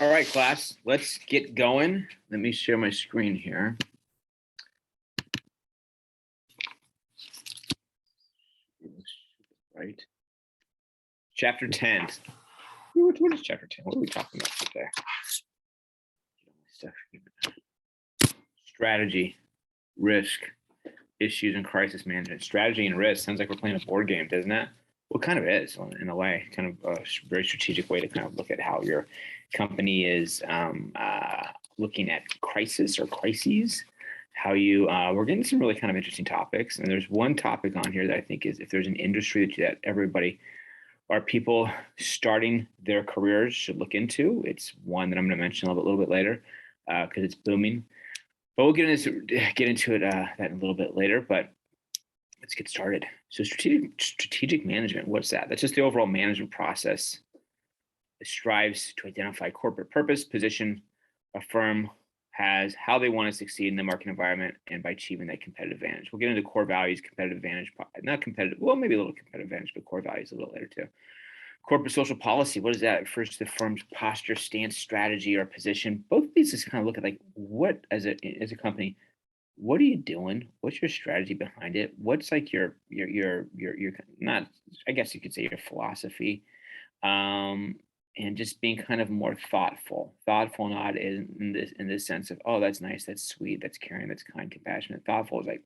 All right, class, let's get going. Let me share my screen here. Right. Chapter 10. What is chapter 10? What are we talking about today? Strategy, risk, issues, and crisis management. Strategy and risk sounds like we're playing a board game, doesn't it? Well, kind of is in a way, kind of a very strategic way to kind of look at how your company is looking at crisis or crises. How you we're getting some really kind of interesting topics, and there's one topic on here that I think is if there's an industry that everybody or people starting their careers should look into. It's one that I'm going to mention a little bit later because it's booming. But we'll get into it that a little bit later. But let's get started. So strategic management, what's that? That's just the overall management process. It strives to identify corporate purpose, position a firm has, how they want to succeed in the market environment, and by achieving that competitive advantage. We'll get into core values, competitive advantage, not competitive, well, maybe a little competitive advantage, but core values a little later too. Corporate social policy, what is that? It refers to the firm's posture, stance, strategy, or position. Both of these just kind of look at like what as a company, what are you doing? What's your strategy behind it? What's like your not, I guess you could say your philosophy, and just being kind of more thoughtful not in this sense of, oh, that's nice, that's sweet, that's caring, that's kind, compassionate. Thoughtful is like,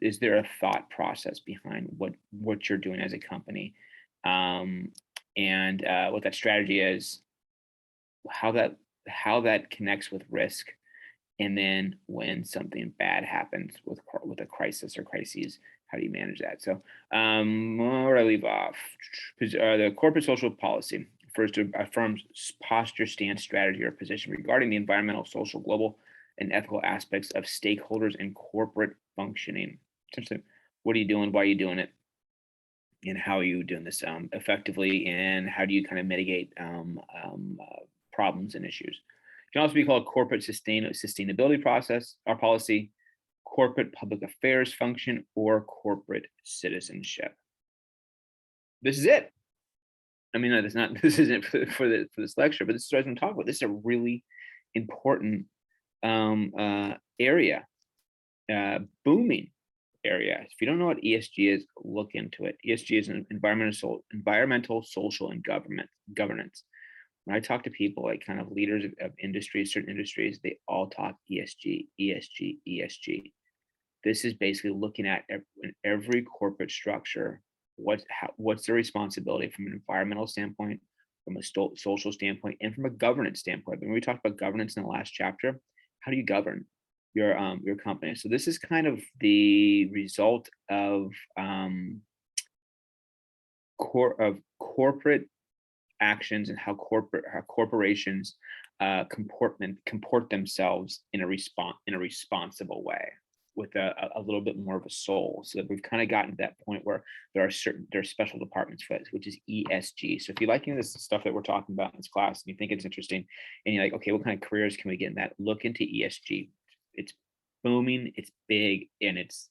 is there a thought process behind what you're doing as a company, and what that strategy is, how that connects with risk, and then when something bad happens with a crisis or crises, how do you manage that? So where I leave off, the corporate social policy refers to a firm's posture, stance, strategy, or position regarding the environmental, social, global, and ethical aspects of stakeholders and corporate functioning. Essentially, what are you doing? Why are you doing it? And how are you doing this effectively? And how do you kind of mitigate problems and issues? It can also be called corporate sustainability process or policy, corporate public affairs function, or corporate citizenship. This is it. I mean, it's not. This isn't for this lecture, but this is what I'm talking about. This is a really important area, booming area. If you don't know what ESG is, look into it. ESG is an environmental, social, and governance. When I talk to people like kind of leaders of industries, certain industries, they all talk ESG, ESG, ESG. This is basically looking at every corporate structure, what's their responsibility from an environmental standpoint, from a social standpoint, and from a governance standpoint. When we talked about governance in the last chapter, how do you govern your company? So this is kind of the result of corporate actions and how corporations comport themselves in a responsible way with a little bit more of a soul. So that we've kind of gotten to that point where there are special departments for it, which is ESG. So if you like this stuff that we're talking about in this class and you think it's interesting and you're like, okay, what kind of careers can we get in that? Look into ESG. It's booming, it's big, and it's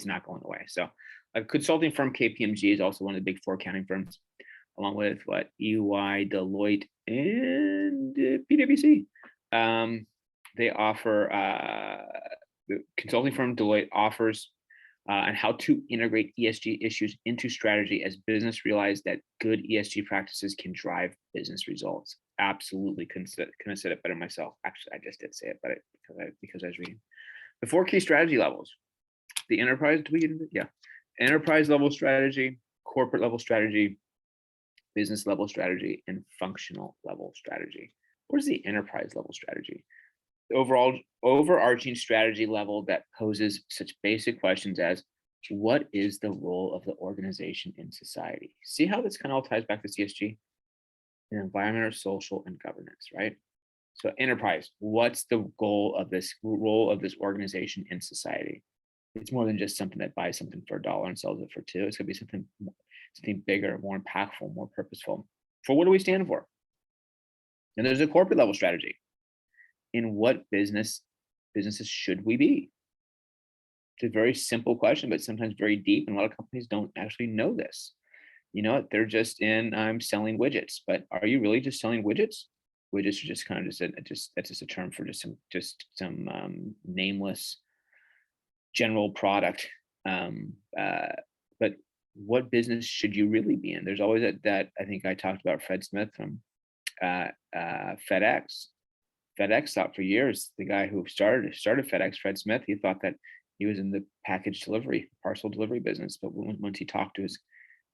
not going away. So a consulting firm, KPMG, is also one of the big four accounting firms, along with EY, Deloitte, and PwC. They offer, the consulting firm Deloitte offers on how to integrate ESG issues into strategy as business realize that good ESG practices can drive business results. Absolutely couldn't have said it better myself. Actually, I just did say it, but because I was reading. The 4 key strategy levels. The enterprise, do we get into it? Yeah. Enterprise level strategy, corporate level strategy, business level strategy, and functional level strategy. What is the enterprise level strategy? The overarching strategy level that poses such basic questions as, what is the role of the organization in society? See how this kind of all ties back to CSG? And environmental, social, and governance, right? So enterprise, what's the goal of this role of this organization in society? It's more than just something that buys something for $1 and sells it for $2. It's gonna be something bigger, more impactful, more purposeful. For what do we stand for? And there's a corporate level strategy. In what businesses should we be? It's a very simple question, but sometimes very deep, and a lot of companies don't actually know this. You know, they're just in, I'm selling widgets, but are you really just selling widgets? which is just kind of that's just a term for some nameless general product. But what business should you really be in? There's always that I think I talked about Fred Smith from FedEx. FedEx thought for years, the guy who started FedEx, Fred Smith, he thought that he was in the package delivery, parcel delivery business. But once he talked to his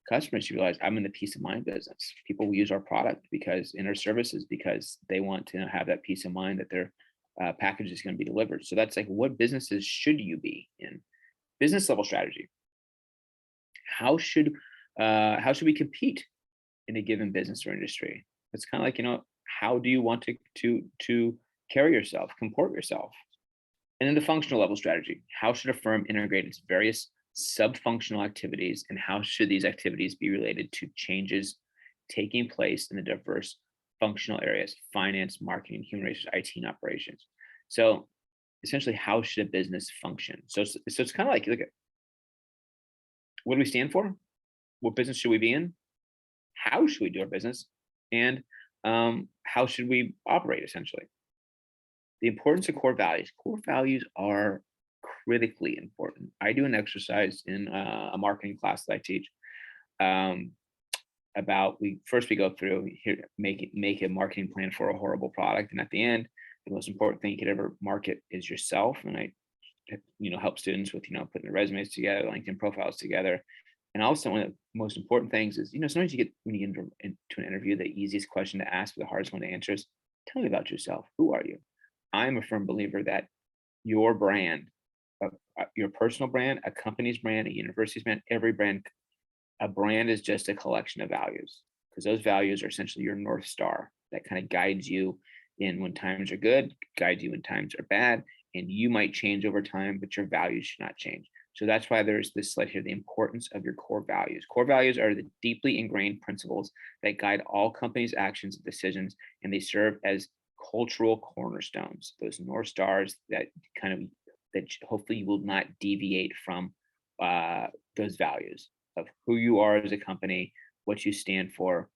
customers, he realized, I'm in the peace of mind business. People will use our product because in our services because they want to have that peace of mind that their package is going to be delivered. So that's like, what businesses should you be in? Business level strategy. How should we compete in a given business or industry? It's kind of like, how do you want to carry yourself, comport yourself? And then the functional level strategy. How should a firm integrate its various sub-functional activities, and how should these activities be related to changes taking place in the diverse functional areas: finance, marketing, human resources, IT, and operations? So essentially, how should a business function? So it's kind of like, look at, what do we stand for? What business should we be in? How should we do our business? And how should we operate, essentially? The importance of core values. Core values are critically important. I do an exercise in a marketing class that I teach about, we go through here, make a marketing plan for a horrible product. And at the end, the most important thing you could ever market is yourself. And I help students with putting their resumes together, LinkedIn profiles together. And also, one of the most important things is, sometimes when you get into an interview, the easiest question to ask, but the hardest one to answer is, tell me about yourself. Who are you? I'm a firm believer that your brand, your personal brand, a company's brand, a university's brand, every brand, a brand is just a collection of values, because those values are essentially your North Star that kind of guides you in when times are good, guides you when times are bad. And you might change over time, but your values should not change. So that's why there's this slide here, the importance of your core values. Core values are the deeply ingrained principles that guide all companies' actions and decisions, and they serve as cultural cornerstones, those North Stars that hopefully you will not deviate from those values of who you are as a company, what you stand for,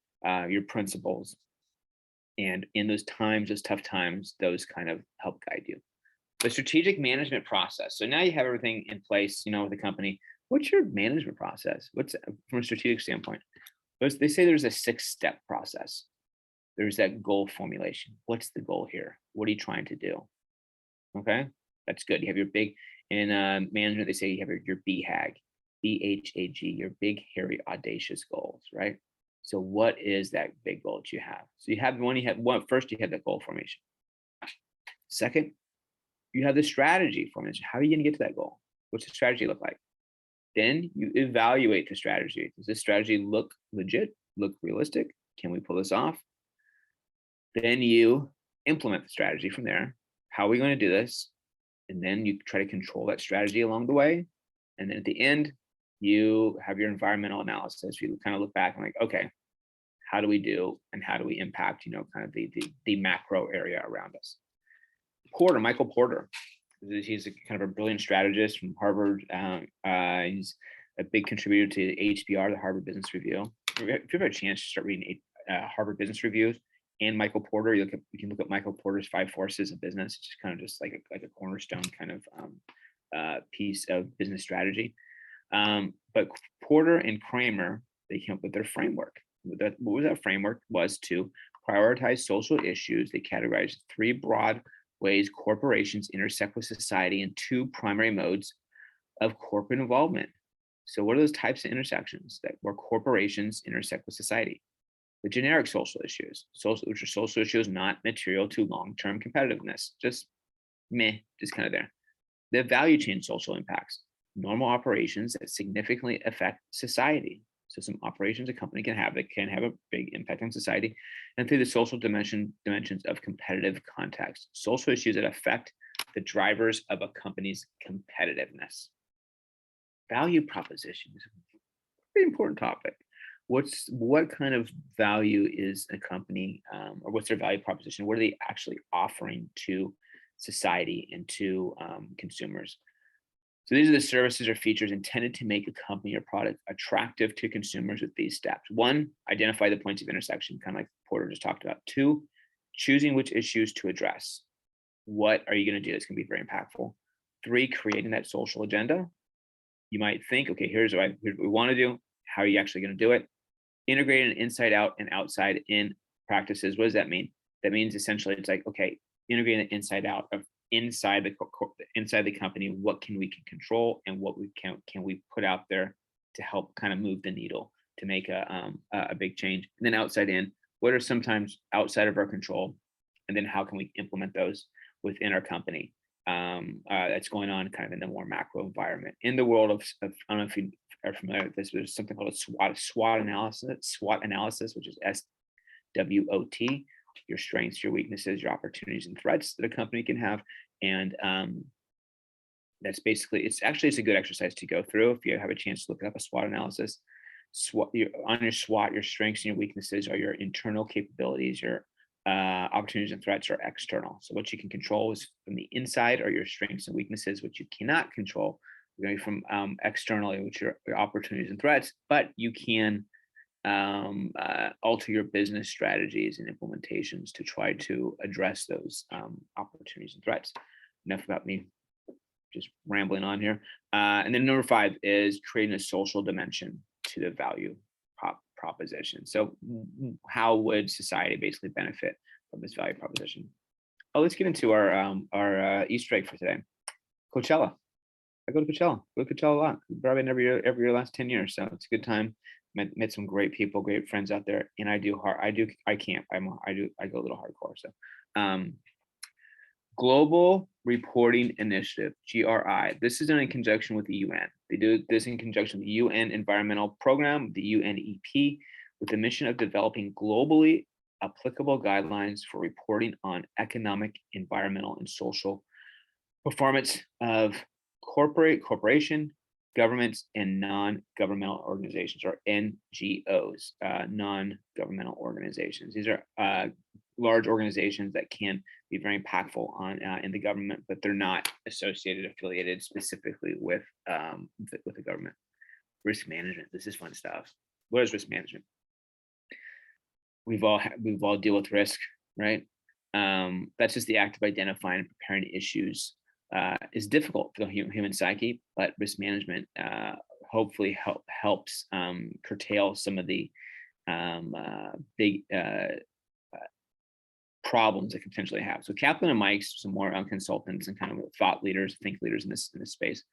your principles. And in those times, those tough times, those kind of help guide you. The strategic management process. So now you have everything in place, with the company. What's your management process? What's from a strategic standpoint? They say there's a 6-step process. There's that goal formulation. What's the goal here? What are you trying to do? Okay, that's good. You have your big, in management, they say you have your BHAG, BHAG, your big, hairy, audacious goals, right? So what is that big goal that you have? So you have one, first you have that goal formation. Second, you have the strategy formation. How are you going to get to that goal? What's the strategy look like? Then you evaluate the strategy. Does this strategy look legit, look realistic? Can we pull this off? Then you implement the strategy from there. How are we going to do this? And then you try to control that strategy along the way. And then at the end, you have your environmental analysis. You kind of look back and like, okay, how do we do and how do we impact, kind of the macro area around us? Michael Porter, he's kind of a brilliant strategist from Harvard. He's a big contributor to HBR, the Harvard Business Review. If you have a chance to start reading Harvard Business Reviews and Michael Porter, you can look at Michael Porter's 5 Forces of Business. It's just kind of just like a cornerstone kind of piece of business strategy. But Porter and Kramer, they came up with their framework. What was that framework? Was to prioritize social issues. They categorized 3 broad ways corporations intersect with society in 2 primary modes of corporate involvement. So what are those types of intersections where corporations intersect with society? The generic social issues, which are social issues not material to long-term competitiveness, just kind of there. The value chain social impacts, normal operations that significantly affect society. So some operations a company can have that can have a big impact on society. And through the social dimensions of competitive context, social issues that affect the drivers of a company's competitiveness. Value proposition is a very important topic. What kind of value is a company, or what's their value proposition? What are they actually offering to society and to consumers? So these are the services or features intended to make a company or product attractive to consumers with these steps. 1, identify the points of intersection, kind of like Porter just talked about. 2, choosing which issues to address. What are you going to do that's going to be very impactful? 3, creating that social agenda. You might think, okay, here's what we want to do. How are you actually going to do it? Integrating inside out and outside in practices. What does that mean? That means essentially it's like, okay, integrating the inside out of inside the company. What can we control, and what we can we put out there to help kind of move the needle to make a big change. And then outside in, what are sometimes outside of our control, and then how can we implement those within our company that's going on kind of in the more macro environment. In the world of I don't know if you are familiar with this, there's something called a SWOT analysis, which is SWOT, your strengths, your weaknesses, your opportunities and threats that a company can have. And that's basically, it's a good exercise to go through if you have a chance to look up a SWOT analysis. On your SWOT, your strengths and your weaknesses are your internal capabilities, your opportunities and threats are external. So what you can control is from the inside, are your strengths and weaknesses. What you cannot control are going to be from externally, which are your opportunities and threats, but you can alter your business strategies and implementations to try to address those opportunities and threats. Enough about me just rambling on here. And then number 5 is creating a social dimension to the value proposition. So how would society basically benefit from this value proposition? Oh, let's get into our Easter egg for today. Coachella. I go to Coachella. A lot. Probably been every year last 10 years. So it's a good time. Met some great people, great friends out there. And I go a little hardcore. So Global Reporting Initiative, GRI. This is done in conjunction with the UN. They do this in conjunction with the UN Environmental Program, the UNEP, with the mission of developing globally applicable guidelines for reporting on economic, environmental, and social performance of corporation, governments, and non-governmental organizations, or NGOs, non-governmental organizations. These are large organizations that can be very impactful on in the government, but they're not affiliated specifically with the government. Risk management. This is fun stuff. What is risk management? We've all deal with risk, right? That's just the act of identifying and preparing issues. Is difficult for the human psyche, but risk management hopefully helps curtail some of the big problems that could potentially have. So Kaplan and Meick's, some more consultants and kind of thought leaders, think leaders in this space,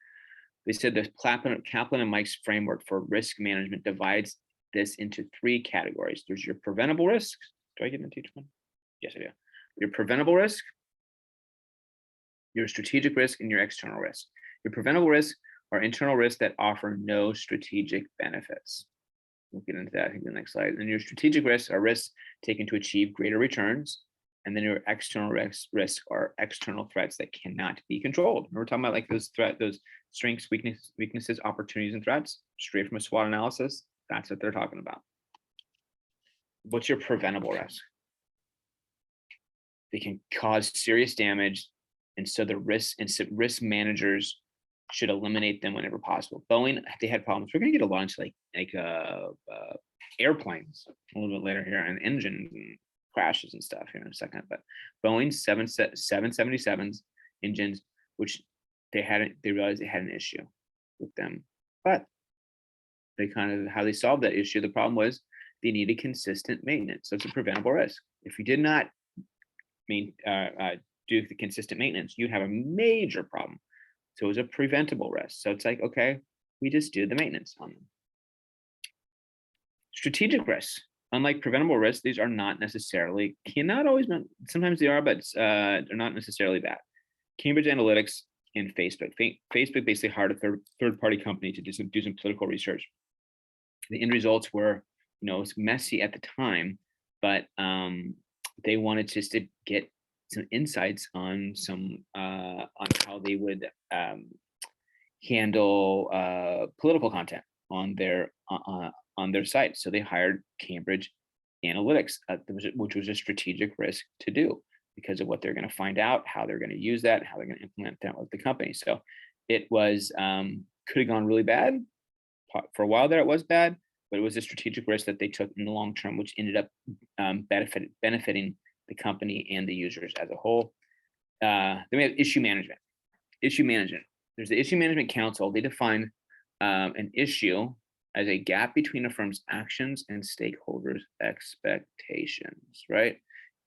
they said the Kaplan and Meick's framework for risk management divides this into 3 categories. There's your preventable risks. Do I get into each one? Yes, I do. Your preventable risk, your strategic risk, and your external risk. Your preventable risk are internal risks that offer no strategic benefits. We'll get into that, I think, in the next slide. And your strategic risks are risks taken to achieve greater returns. And then your external risks are external threats that cannot be controlled. We're talking about like those strengths, weaknesses, opportunities, and threats, straight from a SWOT analysis. That's what they're talking about. What's your preventable risk? They can cause serious damage, and so the risk managers should eliminate them whenever possible. Boeing, they had problems. We're going to get a launch like airplanes a little bit later here, and engine crashes and stuff here in a second. But Boeing 777s engines, which they realized they had an issue with them, but how they solved that issue. The problem was they needed consistent maintenance. So it's a preventable risk. If you did not do the consistent maintenance, you'd have a major problem. So it was a preventable risk. So it's like, okay, we just do the maintenance on them. Strategic risks, unlike preventable risks, these are not necessarily, sometimes they are, but they're not necessarily bad. Cambridge Analytica and Facebook. Facebook basically hired a third-party company to do some political research. The end results were, it was messy at the time, but they wanted just to get some insights on on how they would handle political content on their site. So they hired Cambridge Analytica, which was a strategic risk to do because of what they're going to find out, how they're going to use that, how they're going to implement that with the company. So it was could have gone really bad. For a while there, it was bad, but it was a strategic risk that they took in the long term, which ended up benefiting the company and the users as a whole. Then we have issue management. Issue management. There's the Issue Management Council. They define an issue as a gap between a firm's actions and stakeholders' expectations, right?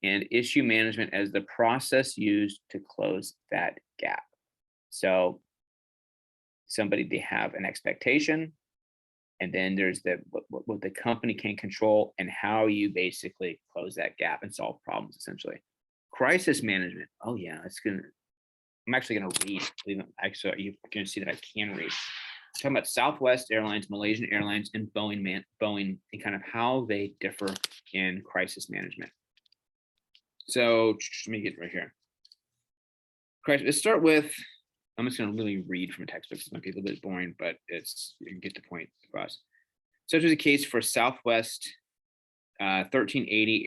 And issue management as the process used to close that gap. So they have an expectation, and then there's what the company can control and how you basically close that gap and solve problems, essentially. Crisis management. Oh yeah, I'm actually gonna read. Actually, you're gonna see that I can read. I'm talking about Southwest Airlines, Malaysian Airlines, and Boeing, and kind of how they differ in crisis management. So let me get right here. Let's start with, I'm just going to really read from a textbook. This might be a little bit boring, but you can get the point across. Such was the case for Southwest 1380,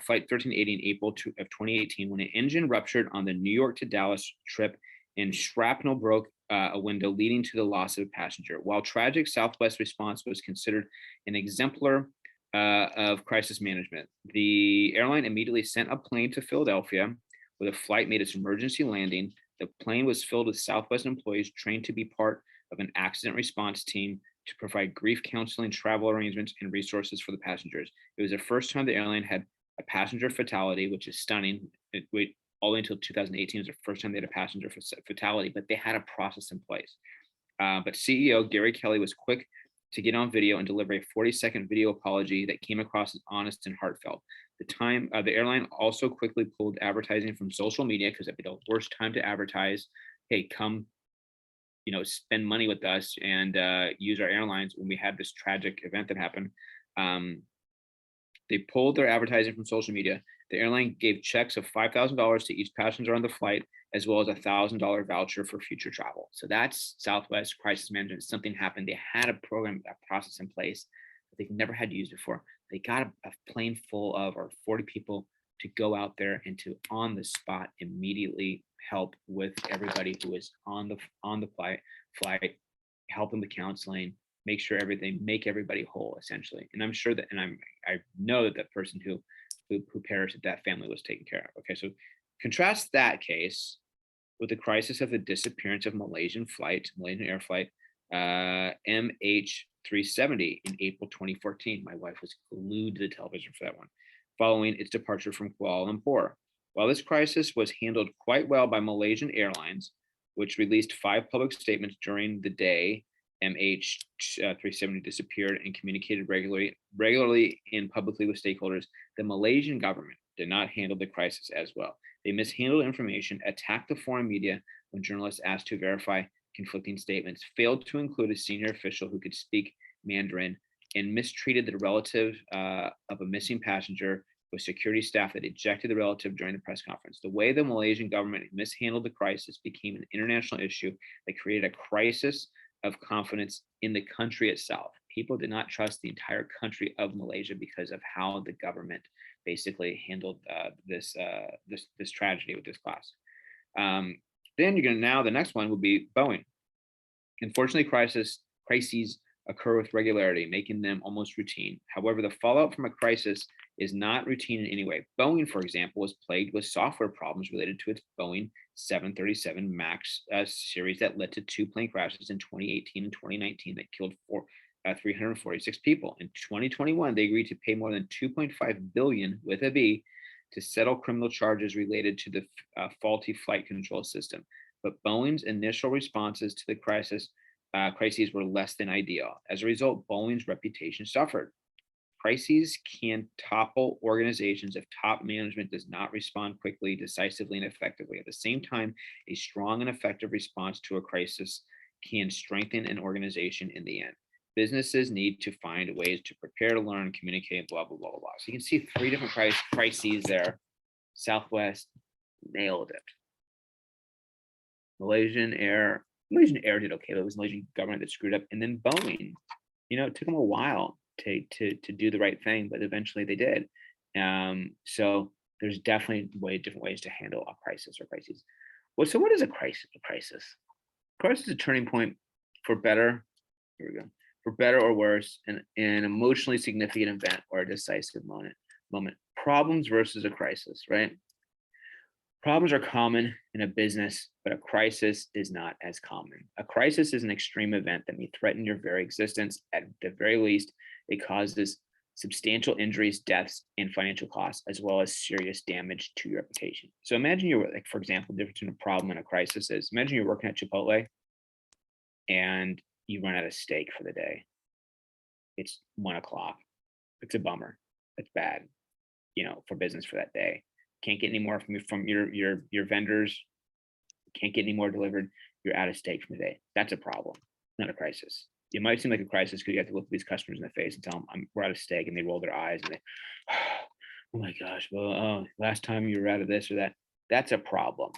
flight 1380 in April of 2018, when an engine ruptured on the New York to Dallas trip and shrapnel broke a window, leading to the loss of a passenger. While tragic, Southwest response was considered an exemplar of crisis management. The airline immediately sent a plane to Philadelphia, where the flight made its emergency landing. The plane was filled with Southwest employees trained to be part of an accident response team to provide grief counseling, travel arrangements, and resources for the passengers. It was the first time the airline had a passenger fatality, which is stunning. All the way until 2018 was the first time they had a passenger fatality, but they had a process in place. But CEO Gary Kelly was quick to get on video and deliver a 40-second video apology that came across as honest and heartfelt. The airline also quickly pulled advertising from social media, because that'd be the worst time to advertise. Hey, come, spend money with us and use our airlines when we had this tragic event that happened. They pulled their advertising from social media. The airline gave checks of $5,000 to each passenger on the flight, as well as a $1,000 voucher for future travel. So that's Southwest crisis management. Something happened. They had a program, a process in place that they've never had to use before. They got a plane full of, or 40 people to go out there and to on the spot immediately help with everybody who is on the flight, help them with counseling, make everybody whole, essentially. And I'm sure that, and I know that that person who perished, that family was taken care of. Okay, so contrast that case with the crisis of the disappearance of Malaysian Air flight MH370 in April 2014. My wife was glued to the television for that one, following its departure from Kuala Lumpur. While this crisis was handled quite well by Malaysian Airlines, which released 5 public statements during the day MH370 disappeared and communicated regularly and publicly with stakeholders, the Malaysian government did not handle the crisis as well. They mishandled information, attacked the foreign media when journalists asked to verify conflicting statements, failed to include a senior official who could speak Mandarin, and mistreated the relative of a missing passenger with security staff that ejected the relative during the press conference. The way the Malaysian government mishandled the crisis became an international issue that created a crisis of confidence in the country itself. People did not trust the entire country of Malaysia because of how the government basically handled this tragedy with this class. Then the next one would be Boeing. Unfortunately, crises occur with regularity, making them almost routine. However, the fallout from a crisis is not routine in any way. Boeing, for example, was plagued with software problems related to its Boeing 737 MAX series that led to 2 plane crashes in 2018 and 2019 that killed 346 people. In 2021, they agreed to pay more than $2.5 billion with a B to settle criminal charges related to the faulty flight control system. But Boeing's initial responses to the crises were less than ideal. As a result, Boeing's reputation suffered. Crises can topple organizations if top management does not respond quickly, decisively, and effectively. At the same time, a strong and effective response to a crisis can strengthen an organization in the end. Businesses need to find ways to prepare, to learn, communicate, blah, blah, blah, blah, blah. So you can see 3 different crises there. Southwest nailed it. Malaysian Air did okay, but it was the Malaysian government that screwed up. And then Boeing, it took them a while to do the right thing, but eventually they did. So there's definitely different ways to handle a crisis or crises. So what is a crisis? A crisis is a turning point for better. Here we go. For better or worse, an emotionally significant event or a decisive moment. problems versus a crisis, right? Problems are common in a business, but a crisis is not as common. A crisis is an extreme event that may threaten your very existence. At the very least, it causes substantial injuries, deaths, and financial costs, as well as serious damage to your reputation. So imagine you're like, for example, the difference between a problem and a crisis is imagine you're working at Chipotle and you run out of steak for the day. It's 1 o'clock. It's a bummer. It's bad, for business for that day. Can't get any more from your vendors. Can't get any more delivered. You're out of steak for the day. That's a problem, not a crisis. It might seem like a crisis because you have to look these customers in the face and tell them we're out of steak, and they roll their eyes and they, oh my gosh, well, last time you were out of this or that. That's a problem.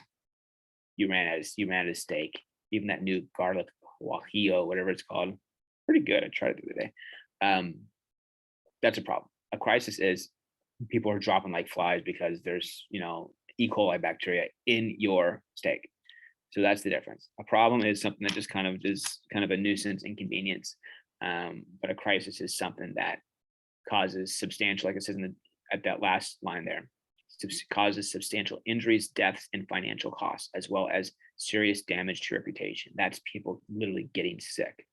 You ran out of steak. Even that new garlic guajillo, whatever it's called, pretty good. I tried it the other day. That's a problem. A crisis is people are dropping like flies because there's E. coli bacteria in your steak. So that's the difference. A problem is something that just kind of a nuisance, inconvenience. But a crisis is something that causes substantial, like it says at that last line there, causes substantial injuries, deaths, and financial costs, as well as serious damage to reputation. That's people literally getting sick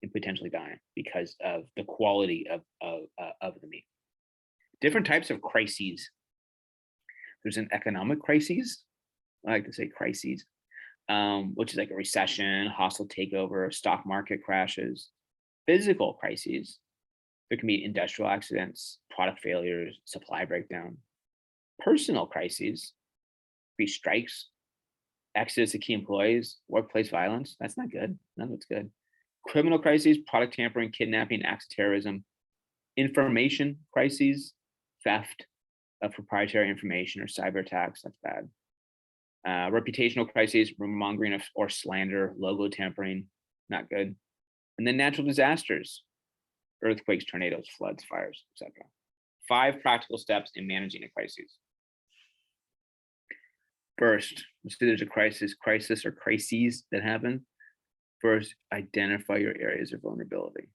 and potentially dying because of the quality of the meat. Different types of crises. There's an economic crisis. I like to say crises, which is like a recession, hostile takeover, stock market crashes. Physical crises. There can be industrial accidents, product failures, supply breakdown. Personal crises, be strikes, exodus of key employees, workplace violence. That's not good. None of it's good. Criminal crises, product tampering, kidnapping, acts of terrorism. Information crises, theft of proprietary information or cyber attacks. That's bad. Reputational crises, rumor mongering or slander, logo tampering, not good. And then natural disasters, earthquakes, tornadoes, floods, fires, etc. 5 practical steps in managing a crisis. First, let's say there's a crisis or crises that happen. First, identify your areas of vulnerability,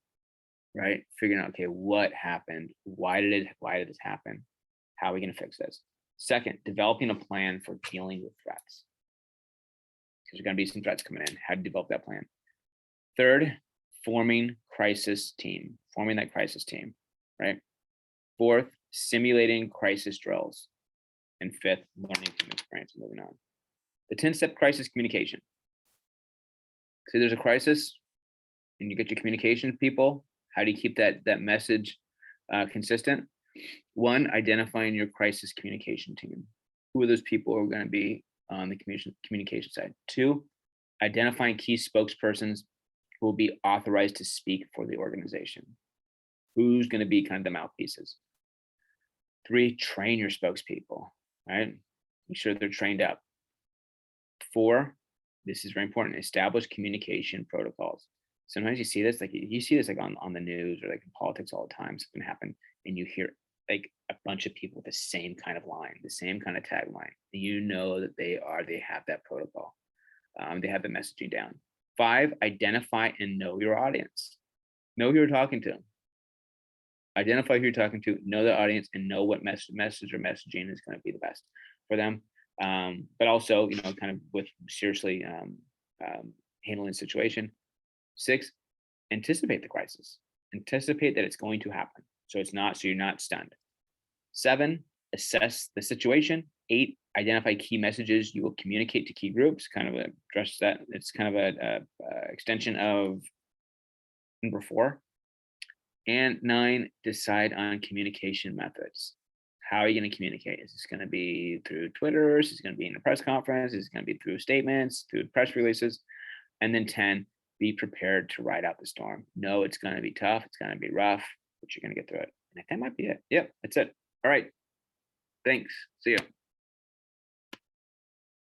right? Figuring out, okay, what happened? Why did this happen? How are we going to fix this? Second, developing a plan for dealing with threats. Because there's going to be some threats coming in. How to develop that plan. Third, forming that crisis team, right? Fourth, simulating crisis drills. And fifth, learning from experience and moving on. The 10-step crisis communication. Say there's a crisis and you get your communication people. How do you keep that message consistent? 1, identifying your crisis communication team. Who are those people who are going to be on the communication side? 2, identifying key spokespersons who will be authorized to speak for the organization. Who's going to be kind of the mouthpieces? 3, train your spokespeople, right? Make sure they're trained up. 4, this is very important, establish communication protocols. Sometimes you see this, like on the news or like in politics all the time, something happen and you hear like a bunch of people with the same kind of line, the same kind of tagline. You know that they have that protocol. They have the messaging down. 5, identify and know your audience. Know who you're talking to. Identify who you're talking to, know the audience, and know what message or messaging is going to be the best for them. But also, kind of with seriously handling the situation. 6, anticipate the crisis. Anticipate that it's going to happen. So you're not stunned. 7, assess the situation. 8, identify key messages you will communicate to key groups. Kind of address that. It's kind of a extension of number 4. And 9, decide on communication methods. How are you going to communicate? Is this going to be through Twitter? Is this going to be in a press conference? Is it going to be through statements, through press releases? And then 10, be prepared to ride out the storm. Know it's going to be tough. It's going to be rough, but you're going to get through it. And that might be it. Yep, that's it. All right. Thanks. See you.